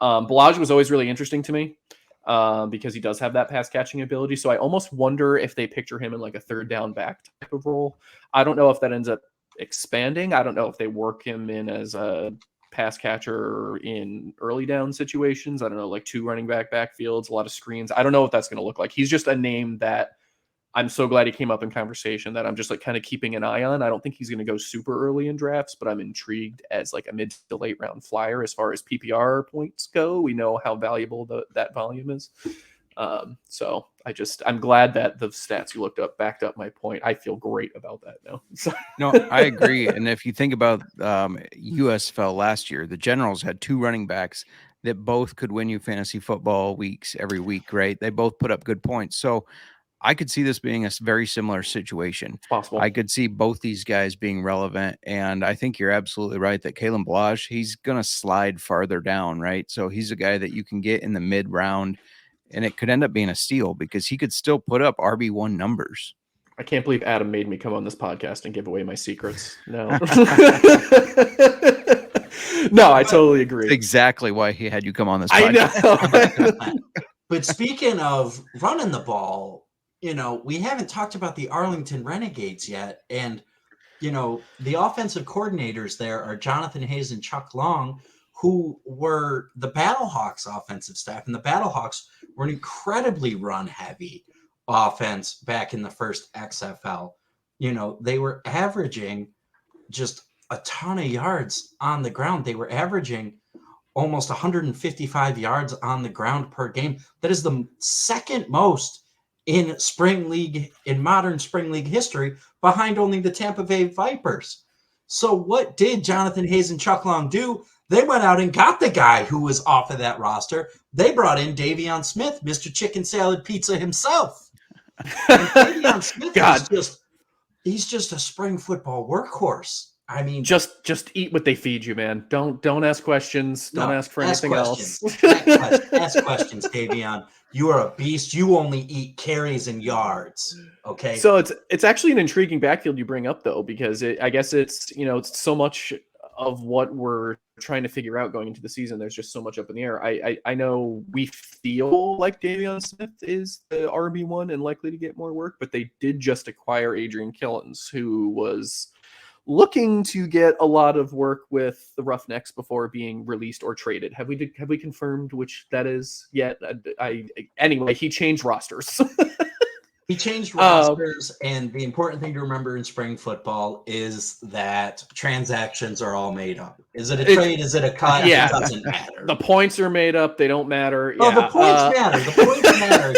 Ballage was always really interesting to me because he does have that pass catching ability. So I almost wonder if they picture him in like a third down back type of role. I don't know if that ends up expanding. I don't know if they work him in as a pass catcher in early down situations. I don't know, like 2 running back backfields, a lot of screens. I don't know what that's going to look like. He's just a name that I'm so glad he came up in conversation that I'm just like kind of keeping an eye on. I don't think he's going to go super early in drafts, but I'm intrigued as like a mid to late round flyer as far as PPR points go. We know how valuable that volume is. So I'm glad that the stats you looked up backed up my point. I feel great about that now. No, I agree. And if you think about USFL last year, the Generals had 2 running backs that both could win you fantasy football weeks every week, right? They both put up good points. So I could see this being a very similar situation. It's possible. I could see both these guys being relevant. And I think you're absolutely right that Kalen Ballage, he's going to slide farther down, right? So he's a guy that you can get in the mid round. And it could end up being a steal because he could still put up RB1 numbers. I can't believe Adam made me come on this podcast and give away my secrets. No. No, I totally agree. That's exactly why he had you come on this podcast. I know. But speaking of running the ball, we haven't talked about the Arlington Renegades yet. And, the offensive coordinators there are Jonathan Hayes and Chuck Long, who were the Battlehawks offensive staff. And the Battlehawks were an incredibly run-heavy offense back in the first XFL. They were averaging just a ton of yards on the ground. They were averaging almost 155 yards on the ground per game. That is the second most in modern spring league history, behind only the Tampa Bay Vipers. So what did Jonathan Hayes and Chuck Long do? They went out and got the guy who was off of that roster. They brought in Davion Smith, Mr. Chicken Salad Pizza himself. And Davion Smith is just He's just a spring football workhorse. I mean, just eat what they feed you, man. Don't ask questions. Don't ask for anything else. Ask questions, Davion. You are a beast. You only eat carries and yards. Okay. So it's actually an intriguing backfield you bring up, though, because I guess it's it's so much of what we're trying to figure out going into the season. There's just so much up in the air. I know we feel like Davion Smith is the RB1 and likely to get more work, but they did just acquire Adrian Killens, who was looking to get a lot of work with the Roughnecks before being released or traded. Have we confirmed which that is yet? Anyway, he changed rosters. He changed rosters, and the important thing to remember in spring football is that transactions are all made up. Is it a trade? Is it a cut? Yeah. It doesn't matter. The points are made up. They don't matter. Oh, the points matter. The points matter.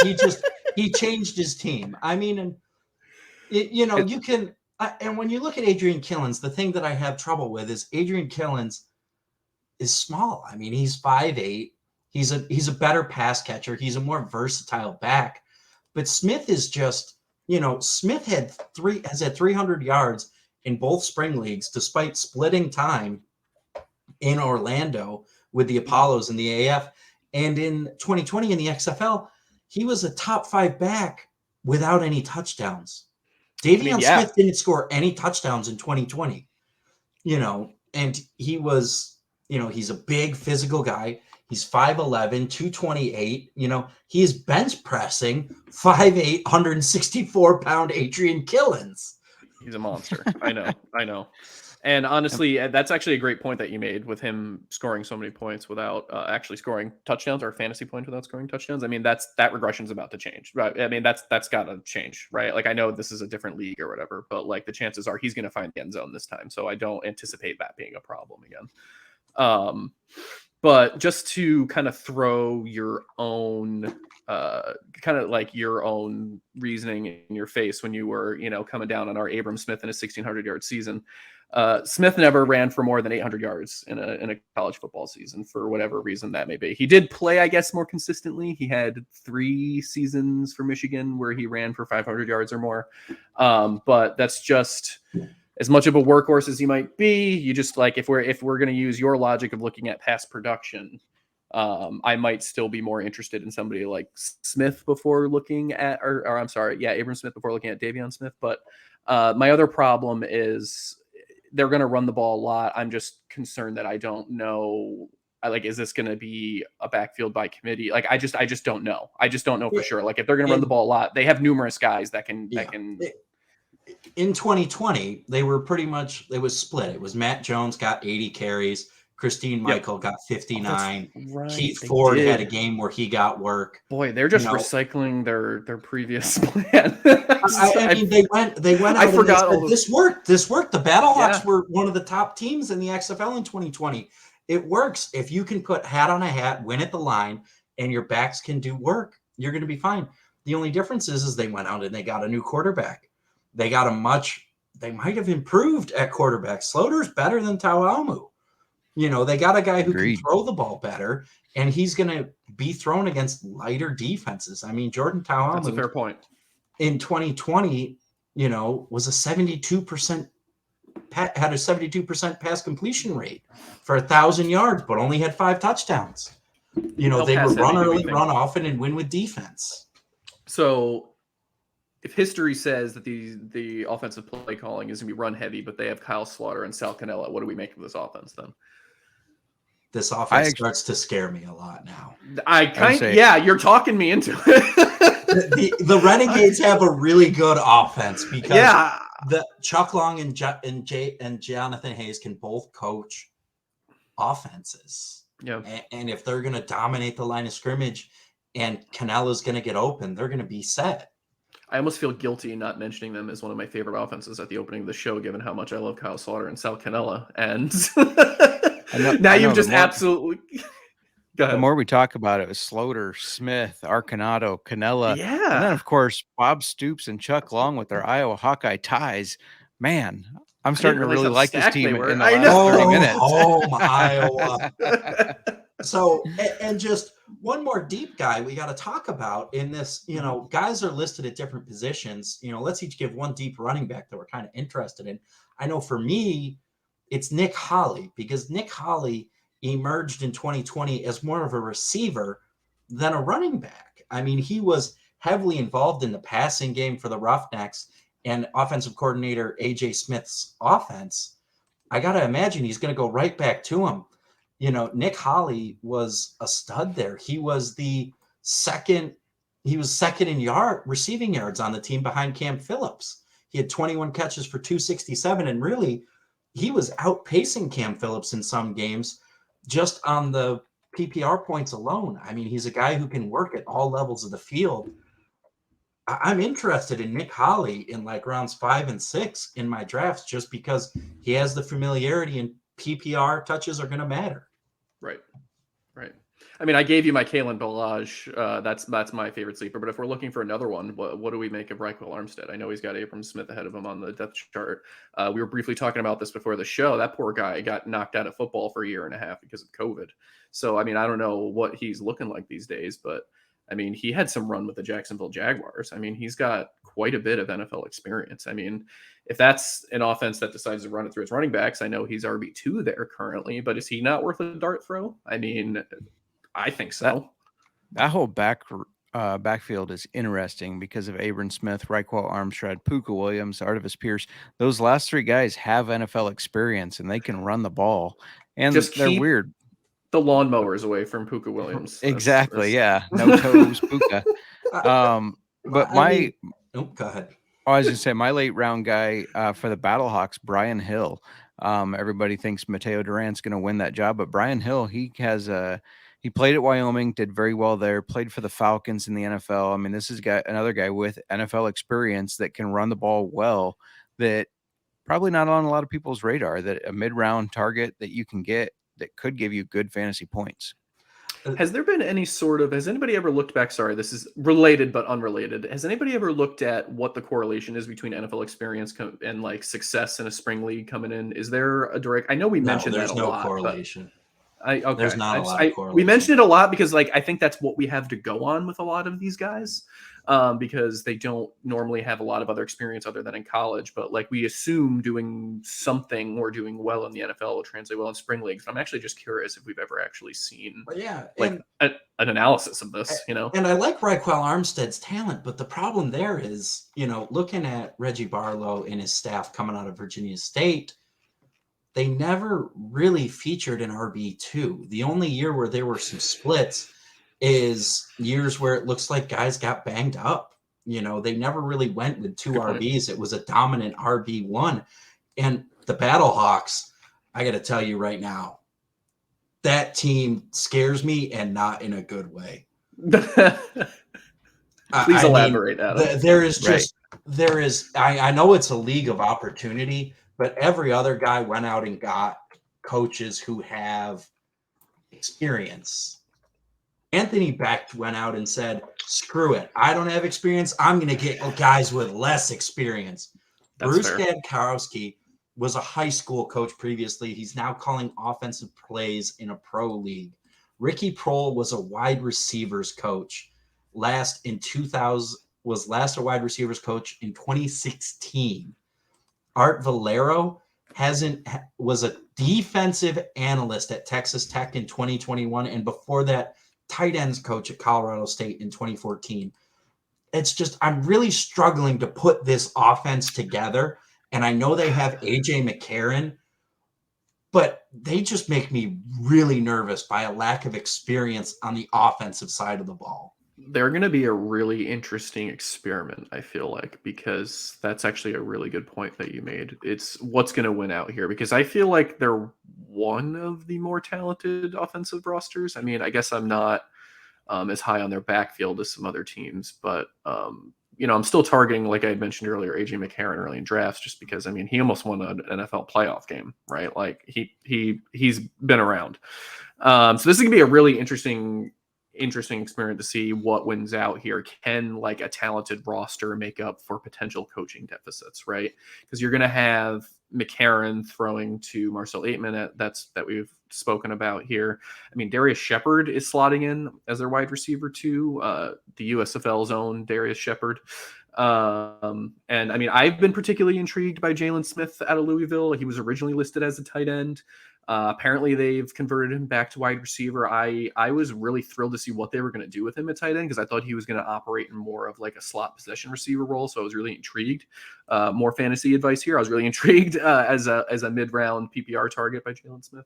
He changed his team. I mean, and you can. And when you look at Adrian Killens, the thing that I have trouble with is Adrian Killens is small. I mean, he's 5'8". He's a better pass catcher. He's a more versatile back. But Smith is just, Smith has had 300 yards in both spring leagues, despite splitting time in Orlando with the Apollos and the AF. And in 2020 in the XFL, he was a top 5 back without any touchdowns. Davion Smith didn't score any touchdowns in 2020, and he was, he's a big physical guy. He's 5'11", 228. He's bench pressing 5'8", 164-pound Adrian Killens. He's a monster. I know. And honestly, that's actually a great point that you made with him scoring so many points without actually scoring touchdowns, or fantasy points without scoring touchdowns. I mean, that regression's about to change, right? I mean, that's got to change, right? Like, I know this is a different league or whatever, but like the chances are he's going to find the end zone this time. So I don't anticipate that being a problem again. But just to kind of throw your own your own reasoning in your face when you were, coming down on our Abram Smith in a 1,600-yard season. Smith never ran for more than 800 yards in a college football season for whatever reason that may be. He did play, I guess, more consistently. He had 3 seasons for Michigan where he ran for 500 yards or more. But that's just as much of a workhorse as he might be. You just if we're going to use your logic of looking at past production, I might still be more interested in somebody like Smith before looking at, Abram Smith before looking at Davion Smith. But my other problem is they're going to run the ball a lot. I'm just concerned that I don't know. Is this going to be a backfield by committee? I just don't know. I just don't know for sure. If they're going to run the ball a lot, they have numerous guys that can. In 2020, they were pretty much, it was split. It was Matt Jones got 80 carries. Christine Michael got 59. Right, Keith Ford had a game where he got work. Boy, they're just recycling their previous plan. I mean, they went out. I forgot. Said, this worked. The Battlehawks were one of the top teams in the XFL in 2020. It works. If you can put hat on a hat, win at the line, and your backs can do work, you're going to be fine. The only difference is they went out and they got a new quarterback. They got they might have improved at quarterback. Sloter's better than Tauamu. They got a guy who can throw the ball better, and he's going to be thrown against lighter defenses. I mean, Jordan Tauamu. That's a fair point. In 2020, was a 72%, had a 72% pass completion rate for 1,000 yards, but only had 5 touchdowns. They would run early, run often, and win with defense. So if history says that the offensive play calling is going to be run heavy, but they have Kyle Slaughter and Sal Cannella, what do we make of this offense then? This offense starts to scare me a lot now. You're talking me into it. the Renegades have a really good offense because the Chuck Long and Jonathan Hayes can both coach offenses. Yeah. And if they're going to dominate the line of scrimmage and Canella's going to get open, they're going to be set. I almost feel guilty not mentioning them as one of my favorite offenses at the opening of the show, given how much I love Kyle Slaughter and Sal Cannella. And you've just absolutely. Go ahead. The more we talk about it, was Slaughter, Smith, Arcanato, Cannella. Yeah. And then, of course, Bob Stoops and Chuck Long with their Iowa Hawkeye ties. Man, I'm starting to really like this team in the last 30 minutes. Home, Iowa. So, and just one more deep guy we got to talk about in this, guys are listed at different positions. Let's each give one deep running back that we're kind of interested in. I know for me, it's Nick Holley, because Nick Holley emerged in 2020 as more of a receiver than a running back. I mean, he was heavily involved in the passing game for the Roughnecks and offensive coordinator A.J. Smith's offense. I got to imagine he's going to go right back to him. Nick Holley was a stud there. He was second in receiving yards on the team behind Cam Phillips. He had 21 catches for 267, and really he was outpacing Cam Phillips in some games just on the PPR points alone. I mean, he's a guy who can work at all levels of the field. I'm interested in Nick Holley in like rounds 5 and 6 in my drafts, just because he has the familiarity and PPR touches are going to matter. Right. I mean, I gave you my Kalen Ballage. That's my favorite sleeper. But if we're looking for another one, what do we make of Raquel Armstead? I know he's got Abram Smith ahead of him on the depth chart. We were briefly talking about this before the show. That poor guy got knocked out of football for a year and a half because of COVID. So, I mean, I don't know what he's looking like these days, but I mean, he had some run with the Jacksonville Jaguars. I mean, he's got quite a bit of NFL experience. I mean, if that's an offense that decides to run it through its running backs, I know he's RB2 there currently, but is he not worth a dart throw? I mean, I think so. That whole backfield is interesting because of Abram Smith, Raquel Armstead, Puka Williams, Artevis Pierce. Those last three guys have NFL experience and they can run the ball. And they're weird. The lawnmowers away from Puka Williams. Exactly. Yeah. No toes, Puka. But go ahead. I was going to say my late round guy for the Battlehawks, Brian Hill. Everybody thinks Mateo Durant's going to win that job, but Brian Hill, he played at Wyoming, did very well there, played for the Falcons in the NFL. I mean, this is another guy with NFL experience that can run the ball well, that probably not on a lot of people's radar, that a mid-round target that you can get that could give you good fantasy points. Has anybody ever looked back? Sorry, this is related but unrelated. Has anybody ever looked at what the correlation is between NFL experience and like success in a spring league coming in? Is there a direct? I know we mentioned that a lot. There's no correlation. There's not a lot of correlation. We mentioned it a lot because I think that's what we have to go on with a lot of these guys, because they don't normally have a lot of other experience other than in college. But we assume doing something or doing well in the NFL will translate well in spring leagues. I'm actually just curious if we've ever actually seen an analysis of this. And I like Raquel Armstead's talent, but the problem there is, looking at Reggie Barlow and his staff coming out of Virginia State, they never really featured an RB2. The only year where there were some splits is years where it looks like guys got banged up. They never really went with two RBs. It was a dominant RB1. And the Battlehawks, I got to tell you right now, that team scares me, and not in a good way. Please elaborate, Adam. I know it's a league of opportunity, but every other guy went out and got coaches who have experience. Anthony Becht went out and said, screw it. I don't have experience. I'm going to get guys with less experience. Bruce Gadkowski was a high school coach previously. He's now calling offensive plays in a pro league. Ricky Prohl was a wide receivers coach. Last a wide receivers coach in 2016. Art Valero was a defensive analyst at Texas Tech in 2021, and before that, tight ends coach at Colorado State in 2014. It's just, I'm really struggling to put this offense together, and I know they have A.J. McCarron, but they just make me really nervous by a lack of experience on the offensive side of the ball. They're going to be a really interesting experiment, I feel like, because that's actually a really good point that you made. It's what's going to win out here, because I feel like they're one of the more talented offensive rosters. I mean, I guess I'm not as high on their backfield as some other teams, but I'm still targeting, like I had mentioned earlier, AJ McCarron early in drafts, just because, I mean, he almost won an NFL playoff game, right? Like he's been around. So this is going to be a really interesting interesting experiment to see what wins out here. Can like a talented roster make up for potential coaching deficits, right? Because you're going to have McCarron throwing to Marcel Aitman that we've spoken about here. I mean, Darius Shepard is slotting in as their wide receiver too. The USFL's own Darius Shepard. And I mean, I've been particularly intrigued by Jalen Smith out of Louisville. He was originally listed as a tight end. Apparently they've converted him back to wide receiver. I was really thrilled to see what they were going to do with him at tight end, because I thought he was going to operate in more of like a slot possession receiver role. So I was really intrigued. More fantasy advice here. I was really intrigued as a mid-round PPR target by Jalen Smith.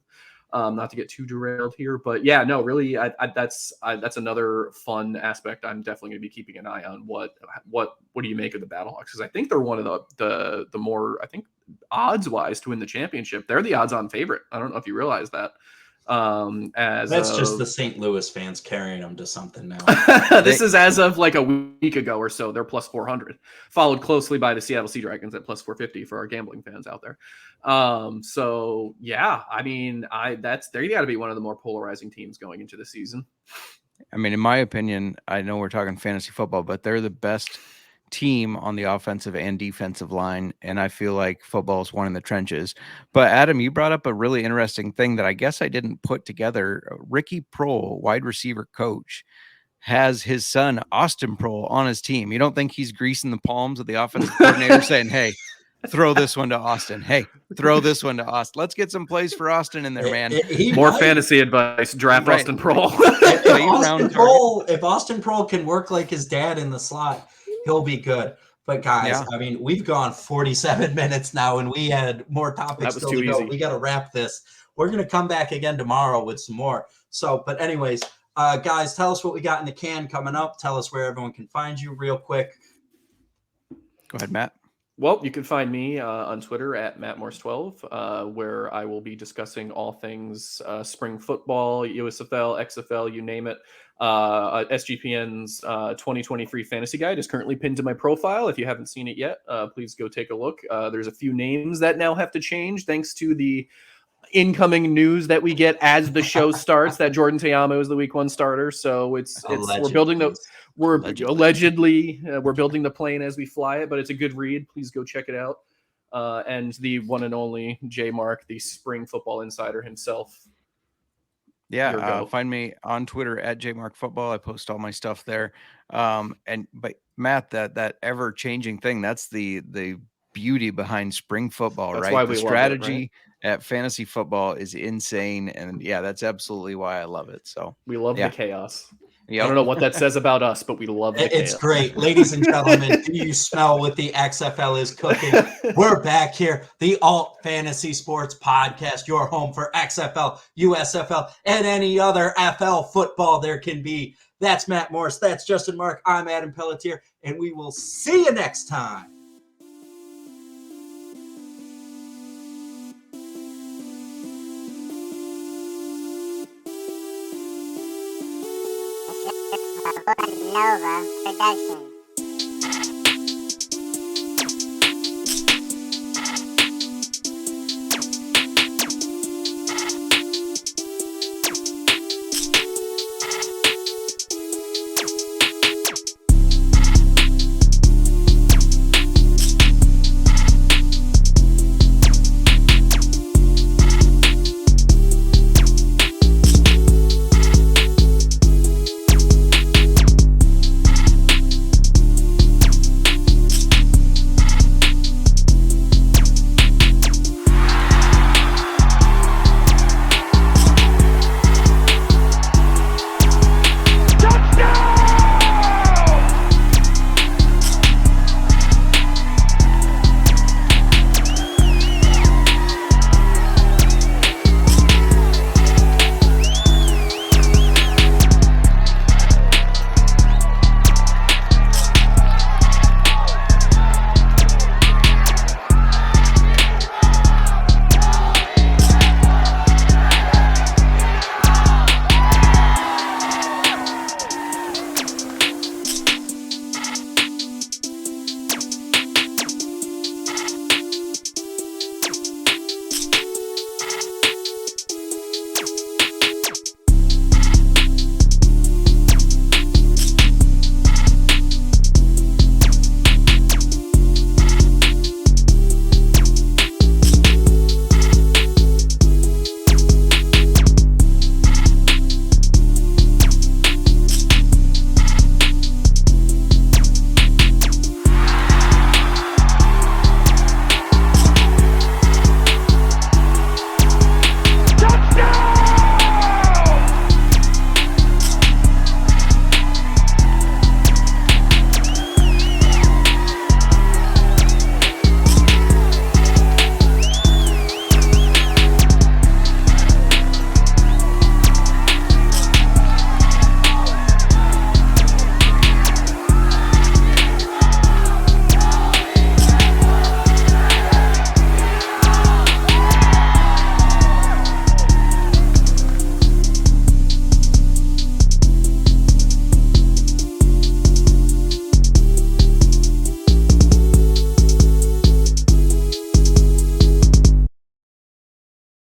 Not to get too derailed here, but yeah, no, really, that's another fun aspect. I'm definitely going to be keeping an eye on. What do you make of the Battlehawks? Because I think they're one of the more, I think, odds wise to win the championship. They're the odds-on favorite. I don't know if you realize that. That's just the St. Louis fans carrying them to something now. This is as of like a week ago or so. They're plus 400, followed closely by the Seattle Sea Dragons at plus 450 for our gambling fans out there. So yeah, I mean, they got to be one of the more polarizing teams going into the season. I mean, in my opinion, I know we're talking fantasy football, but they're the best team on the offensive and defensive line, and I feel like football is one in the trenches. But Adam, you brought up a really interesting thing that I guess I didn't put together. Ricky Prohl, wide receiver coach, has his son Austin Prohl on his team. You don't think he's greasing the palms of the offensive coordinator saying, hey, throw this one to Austin. Hey, throw this one to Austin. Let's get some plays for Austin in there, man. More fantasy advice. Draft right. Austin Prohl. If Austin Prohl can work like his dad in the slot, he'll be good. But guys, I mean, we've gone 47 minutes now, and we had more topics still to go. We got to wrap this. We're going to come back again tomorrow with some more. So, but anyways, guys, tell us what we got in the can coming up. Tell us where everyone can find you real quick. Go ahead, Matt. Well, you can find me on Twitter at MattMorse12, where I will be discussing all things spring football, USFL, XFL, you name it. SGPN's 2023 fantasy guide is currently pinned to my profile. If you haven't seen it yet, please go take a look. There's a few names that now have to change thanks to the incoming news that we get as the show starts that Jordan Teamo is the week 1 starter. So we're building we're building the plane as we fly it, but it's a good read. Please go check it out. And the one and only J Mark, the spring football insider himself. Yeah, find me on Twitter at JMarkFootball. I post all my stuff there. But Matt, that ever changing thing, that's the beauty behind spring football, that's right? Why the strategy at fantasy football is insane, and yeah, that's absolutely why I love it. So we love the chaos. Yep. I don't know what that says about us, but we love the chaos. It's great. Ladies and gentlemen, do you smell what the XFL is cooking? We're back here, the AltFantasy Sports podcast, your home for XFL, USFL, and any other FL football there can be. That's Matt Morris. That's Justin Mark. I'm Adam Pelletier, and we will see you next time. Nova Production.